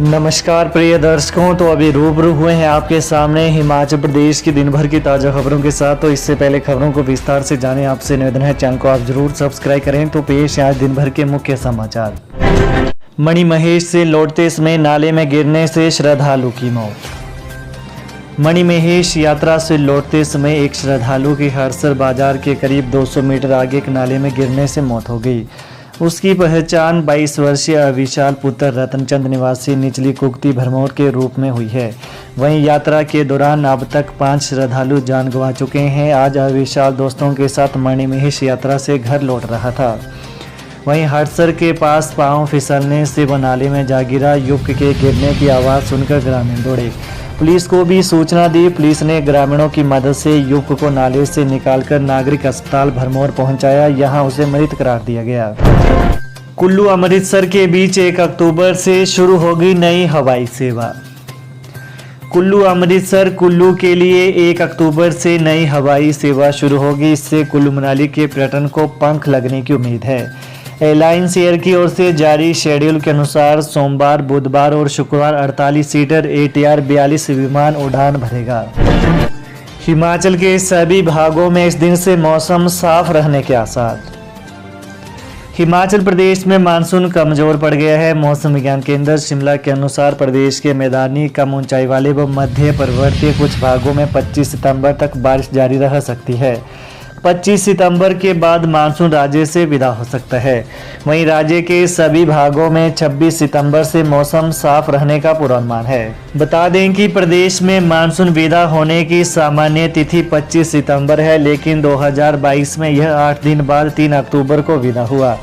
नमस्कार प्रिय दर्शकों, तो अभी रूबरू हुए हैं आपके सामने हिमाचल प्रदेश की दिन भर की ताज़ा खबरों के साथ। तो इससे पहले खबरों को विस्तार से जानें, आपसे निवेदन है चैनल को आप जरूर सब्सक्राइब करें। तो पेश है आज दिन भर के मुख्य समाचार। मणिमहेश से लौटते समय नाले में गिरने से श्रद्धालु की मौत। मणिमहेश यात्रा से लौटते समय एक श्रद्धालु की हरसर बाजार के करीब 200 मीटर आगे एक नाले में गिरने से मौत हो गई। उसकी पहचान 22 वर्षीय अविशाल पुत्र रतनचंद निवासी निचली कुक्ति भरमौर के रूप में हुई है। वहीं यात्रा के दौरान अब तक 5 श्रद्धालु जान गंवा चुके हैं। आज अविशाल दोस्तों के साथ मणिमहेश यात्रा से घर लौट रहा था। वहीं हड़सर के पास पांव फिसलने से वह नाले में जा गिरा। युवक के गिरने की आवाज़ सुनकर ग्रामीण दौड़े। पुलिस को भी सूचना दी। पुलिस ने ग्रामीणों की मदद से युवक को नाले से निकालकर नागरिक अस्पताल भरमौर पहुंचाया। यहां उसे मृत करार दिया गया। कुल्लू अमृतसर के बीच 1 अक्टूबर से शुरू होगी नई हवाई सेवा। कुल्लू अमृतसर कुल्लू के लिए 1 अक्टूबर से नई हवाई सेवा शुरू होगी। इससे कुल्लू मनाली के पर्यटन को पंख लगने की उम्मीद है। एयरलाइंस एयर की ओर से जारी शेड्यूल के अनुसार सोमवार, बुधवार और शुक्रवार 48 सीटर ATR 42 विमान उड़ान भरेगा। हिमाचल के सभी भागों में इस दिन से मौसम साफ रहने के आसार। हिमाचल प्रदेश में मानसून कमजोर पड़ गया है। मौसम विज्ञान केंद्र शिमला के अनुसार प्रदेश के मैदानी, कम ऊंचाई वाले व मध्य पर्वतीय कुछ भागों में 25 सितंबर तक बारिश जारी रह सकती है। 25 सितंबर के बाद मानसून राज्य से विदा हो सकता है। वहीं राज्य के सभी भागों में 26 सितंबर से मौसम साफ रहने का पूर्वानुमान है। बता दें कि प्रदेश में मानसून विदा होने की सामान्य तिथि 25 सितंबर है, लेकिन 2022 में यह 8 दिन बाद 3 अक्टूबर को विदा हुआ।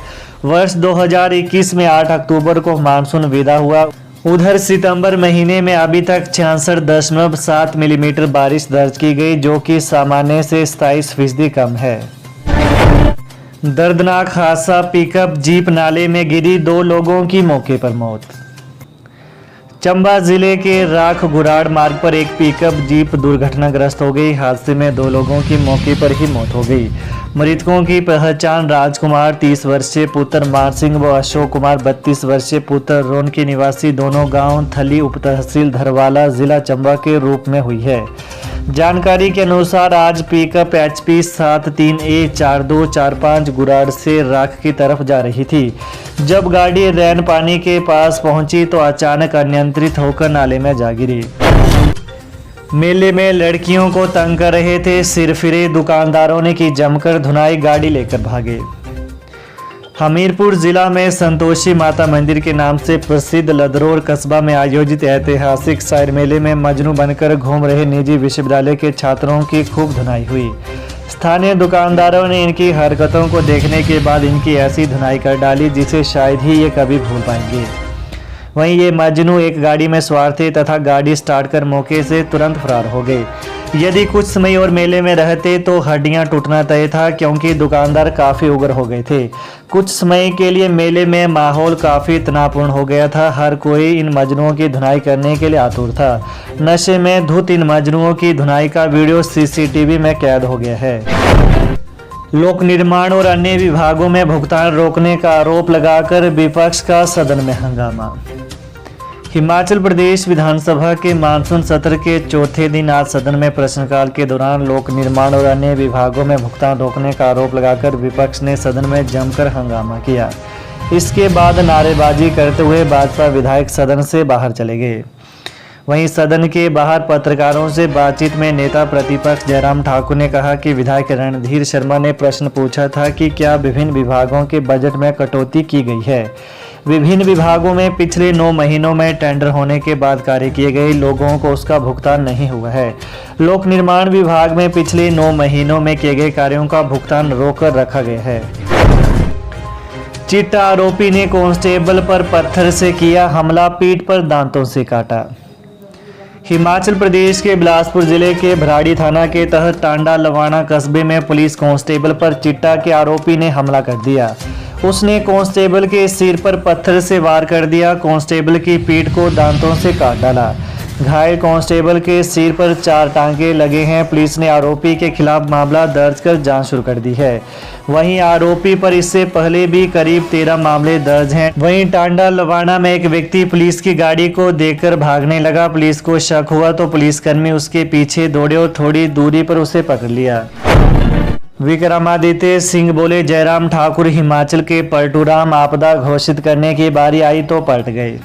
वर्ष 2021 में 8 अक्टूबर को मानसून विदा हुआ। उधर सितंबर महीने में अभी तक 66.7 मिलीमीटर बारिश दर्ज की गई, जो कि सामान्य से 27% कम है। दर्दनाक हादसा, पिकअप जीप नाले में गिरी, 2 लोगों की मौके पर मौत। चंबा जिले के राख गुराड़ मार्ग पर एक पिकअप जीप दुर्घटनाग्रस्त हो गई। हादसे में 2 लोगों की मौके पर ही मौत हो गई। मृतकों की पहचान राजकुमार 30 वर्षीय पुत्र मान सिंह व अशोक कुमार 32 वर्षीय पुत्र रोन के निवासी दोनों गांव थली उप तहसील धरवाला जिला चंबा के रूप में हुई है। जानकारी के अनुसार आज पिकअप HP 73A 4245 गुराड़ से राख की तरफ जा रही थी। जब गाड़ी रैन पानी के पास पहुंची तो अचानक अनियंत्रित होकर नाले में जा गिरी। मेले में लड़कियों को तंग कर रहे थे सिरफिरे दुकानदारों ने की जमकर धुनाई, गाड़ी लेकर भागे। हमीरपुर जिला में संतोषी माता मंदिर के नाम से प्रसिद्ध लदरोर कस्बा में आयोजित ऐतिहासिक शायर मेले में मजनू बनकर घूम रहे निजी विश्वविद्यालय के छात्रों की खूब धुनाई हुई। स्थानीय दुकानदारों ने इनकी हरकतों को देखने के बाद इनकी ऐसी धुनाई कर डाली जिसे शायद ही ये कभी भूल पाएंगे। वहीं ये मजनू एक गाड़ी में सवार थे तथा गाड़ी स्टार्ट कर मौके से तुरंत फरार हो गए। यदि कुछ समय और मेले में रहते तो हड्डियां टूटना तय था, क्योंकि दुकानदार काफ़ी उग्र हो गए थे। कुछ समय के लिए मेले में माहौल काफ़ी तनावपूर्ण हो गया था। हर कोई इन मजनुओं की धुनाई करने के लिए आतुर था। नशे में धुत इन मजनुओं की धुनाई का वीडियो CCTV में कैद हो गया है। लोक निर्माण और अन्य विभागों में भुगतान रोकने का आरोप लगाकर विपक्ष का सदन में हंगामा। हिमाचल प्रदेश विधानसभा के मानसून सत्र के चौथे दिन आज सदन में प्रश्नकाल के दौरान लोक निर्माण और अन्य विभागों में भुगतान रोकने का आरोप लगाकर विपक्ष ने सदन में जमकर हंगामा किया। इसके बाद नारेबाजी करते हुए भाजपा विधायक सदन से बाहर चले गए। वहीं सदन के बाहर पत्रकारों से बातचीत में नेता प्रतिपक्ष जयराम ठाकुर ने कहा कि विधायक रणधीर शर्मा ने प्रश्न पूछा था कि क्या विभिन्न विभागों के बजट में कटौती की गई है। विभिन्न विभागों में पिछले 9 महीनों में टेंडर होने के बाद कार्य किए गए, लोगों को उसका भुगतान नहीं हुआ है। लोक निर्माण विभाग में पिछले 9 महीनों में किए गए कार्यों का भुगतान रोक रखा गया है। चिट्टा आरोपी ने कांस्टेबल पर पत्थर से किया हमला, पीठ पर दांतों से काटा। हिमाचल प्रदेश के बिलासपुर जिले के भराड़ी थाना के तहत टांडा लवाना कस्बे में पुलिस कांस्टेबल पर चिट्टा के आरोपी ने हमला कर दिया। उसने कांस्टेबल के सिर पर पत्थर से वार कर दिया। कांस्टेबल की पीठ को दांतों से काट डाला। घायल कांस्टेबल के सिर पर 4 टांके लगे हैं। पुलिस ने आरोपी के खिलाफ मामला दर्ज कर जांच शुरू कर दी है। वहीं आरोपी पर इससे पहले भी करीब 13 मामले दर्ज हैं। वहीं टांडा लवाना में एक व्यक्ति पुलिस की गाड़ी को देखकर भागने लगा। पुलिस को शक हुआ तो पुलिसकर्मी उसके पीछे दौड़े और थोड़ी दूरी पर उसे पकड़ लिया। विक्रमादित्य सिंह बोले, जयराम ठाकुर हिमाचल के परशुराम, आपदा घोषित करने की बारी आई तो पलट गए।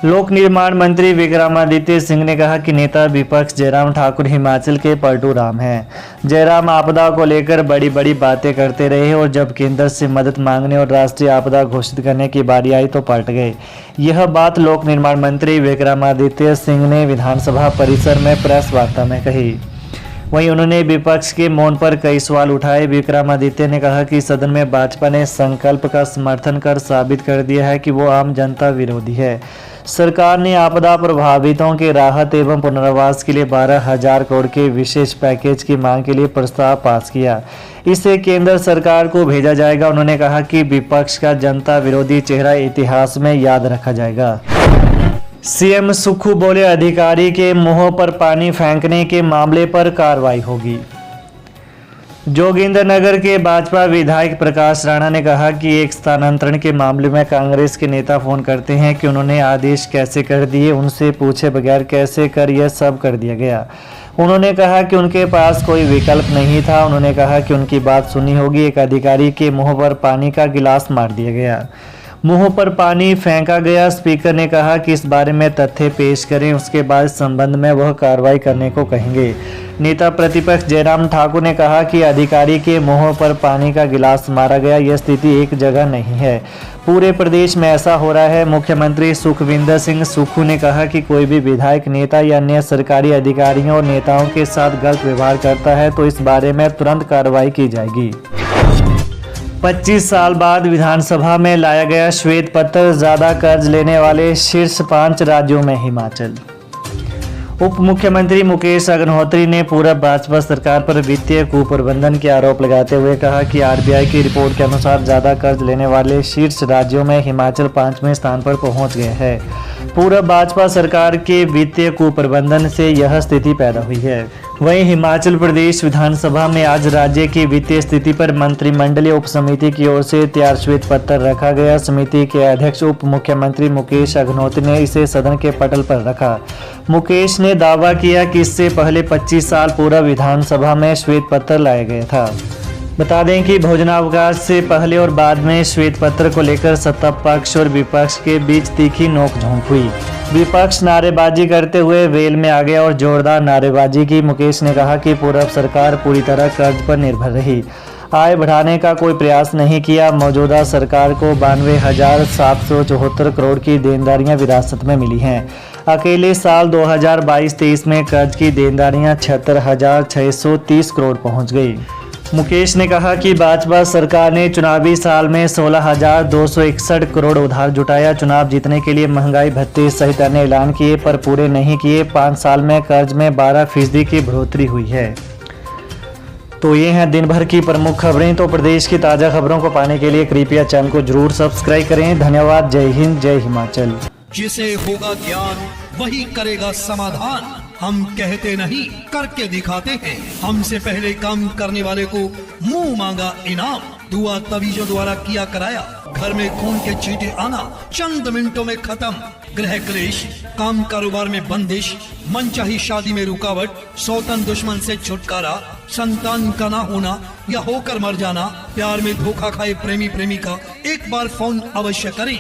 लोक निर्माण मंत्री विक्रमादित्य सिंह ने कहा कि नेता विपक्ष जयराम ठाकुर हिमाचल के परशुराम हैं। जयराम आपदा को लेकर बड़ी बड़ी बातें करते रहे और जब केंद्र से मदद मांगने और राष्ट्रीय आपदा घोषित करने की बारी आई तो पलट गए। यह बात लोक निर्माण मंत्री विक्रमादित्य सिंह ने विधानसभा परिसर में प्रेस वार्ता में कही। वहीं उन्होंने विपक्ष के मौन पर कई सवाल उठाए। विक्रमादित्य ने कहा कि सदन में भाजपा ने संकल्प का समर्थन कर साबित कर दिया है कि वो आम जनता विरोधी है। सरकार ने आपदा प्रभावितों के राहत एवं पुनर्वास के लिए 12,000 करोड़ के विशेष पैकेज की मांग के लिए प्रस्ताव पास किया। इसे केंद्र सरकार को भेजा जाएगा। उन्होंने कहा कि विपक्ष का जनता विरोधी चेहरा इतिहास में याद रखा जाएगा। सीएम सुक्खू बोले, अधिकारी के मुंह पर पानी फेंकने के मामले पर कार्रवाई होगी। जोगिंद्रनगर के भाजपा विधायक प्रकाश राणा ने कहा कि एक स्थानांतरण के मामले में कांग्रेस के नेता फोन करते हैं कि उन्होंने आदेश कैसे कर दिए, उनसे पूछे बगैर कैसे कर यह सब कर दिया गया। उन्होंने कहा कि उनके पास कोई विकल्प नहीं था। उन्होंने कहा कि उनकी बात सुनी होगी। एक अधिकारी के मुंह पर पानी का गिलास मार दिया गया, मुंह पर पानी फेंका गया। स्पीकर ने कहा कि इस बारे में तथ्य पेश करें, उसके बाद इस संबंध में वह कार्रवाई करने को कहेंगे। नेता प्रतिपक्ष जयराम ठाकुर ने कहा कि अधिकारी के मुंह पर पानी का गिलास मारा गया, यह स्थिति एक जगह नहीं है, पूरे प्रदेश में ऐसा हो रहा है। मुख्यमंत्री सुखविंदर सिंह सुक्खू ने कहा कि कोई भी विधायक, नेता या अन्य सरकारी अधिकारियों और नेताओं के साथ गलत व्यवहार करता है तो इस बारे में तुरंत कार्रवाई की जाएगी। 25 साल बाद विधानसभा में लाया गया श्वेत पत्र, ज्यादा कर्ज लेने वाले शीर्ष 5 राज्यों में हिमाचल। उप मुख्यमंत्री मुकेश अग्निहोत्री ने पूर्व भाजपा सरकार पर वित्तीय कुप्रबंधन के आरोप लगाते हुए कहा कि आरबीआई की रिपोर्ट के अनुसार ज्यादा कर्ज लेने वाले शीर्ष राज्यों में हिमाचल 5वें स्थान पर पहुंच गया है। पूर्व भाजपा सरकार के वित्तीय कुप्रबंधन से यह स्थिति पैदा हुई है। वहीं हिमाचल प्रदेश विधानसभा में आज राज्य की वित्तीय स्थिति पर मंत्रिमंडलीय उप समिति की ओर से तैयार श्वेत पत्र रखा गया। समिति के अध्यक्ष उप मुख्यमंत्री मुकेश अग्निहोत्री ने इसे सदन के पटल पर रखा। मुकेश ने दावा किया कि इससे पहले 25 साल पूर्व विधानसभा में श्वेत पत्र लाया गया था। बता दें कि भोजनावकाश से पहले और बाद में श्वेत पत्र को लेकर सत्ता पक्ष और विपक्ष के बीच तीखी नोकझोंक हुई। विपक्ष नारेबाजी करते हुए वेल में आ गया और जोरदार नारेबाजी की। मुकेश ने कहा कि पूर्व सरकार पूरी तरह कर्ज पर निर्भर रही, आय बढ़ाने का कोई प्रयास नहीं किया। मौजूदा सरकार को 92,774 करोड़ की देनदारियां विरासत में मिली हैं। अकेले साल 2022-23 में कर्ज की देनदारियां 76,630 करोड़ पहुंच गई। मुकेश ने कहा कि भाजपा सरकार ने चुनावी साल में 16,261 करोड़ उधार जुटाया। चुनाव जीतने के लिए महंगाई भत्ते सहित अन्य ऐलान किए पर पूरे नहीं किए। 5 साल में कर्ज में 12% की बढ़ोतरी हुई है। तो ये हैं दिन भर की प्रमुख खबरें। तो प्रदेश की ताज़ा खबरों को पाने के लिए कृपया चैनल को जरूर सब्सक्राइब करें। धन्यवाद। जय हिंद, जय हिमाचल। जिसे होगा ज्ञान वही करेगा समाधान। हम कहते नहीं करके दिखाते हैं। हमसे पहले काम करने वाले को मुंह मांगा इनाम। दुआ तवीजों द्वारा किया कराया। घर में खून के छींटे आना चंद मिनटों में खत्म। गृह क्लेश, काम कारोबार में बंदिश, मनचाही शादी में रुकावट, सौतन दुश्मन से छुटकारा, संतान का ना होना या होकर मर जाना, प्यार में धोखा खाए प्रेमी प्रेमिका, एक बार फोन अवश्य करें।